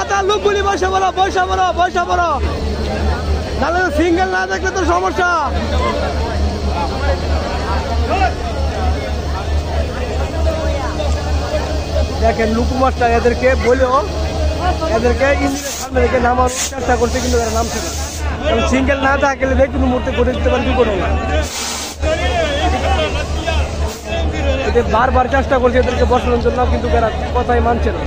মাথার লোকগুলি বসে বলো, বসে বলো, বসে বলো, নাহলে সিঙ্গেল না দেখলে তো সমস্যা। দেখেন লুকু মাস্টার এদেরকে বলেও এদেরকে ইঞ্জিনের সামনে রেখে নামার চেষ্টা করছে, কিন্তু এরা নামছে না। সিঙ্গেল না থাকলে যে কোনো মুহূর্তে করে দিতে পারে, কি করবো না। বারবার চেষ্টা করছে এদেরকে বসানোর জন্য, কিন্তু এরা কথাই মানছে না।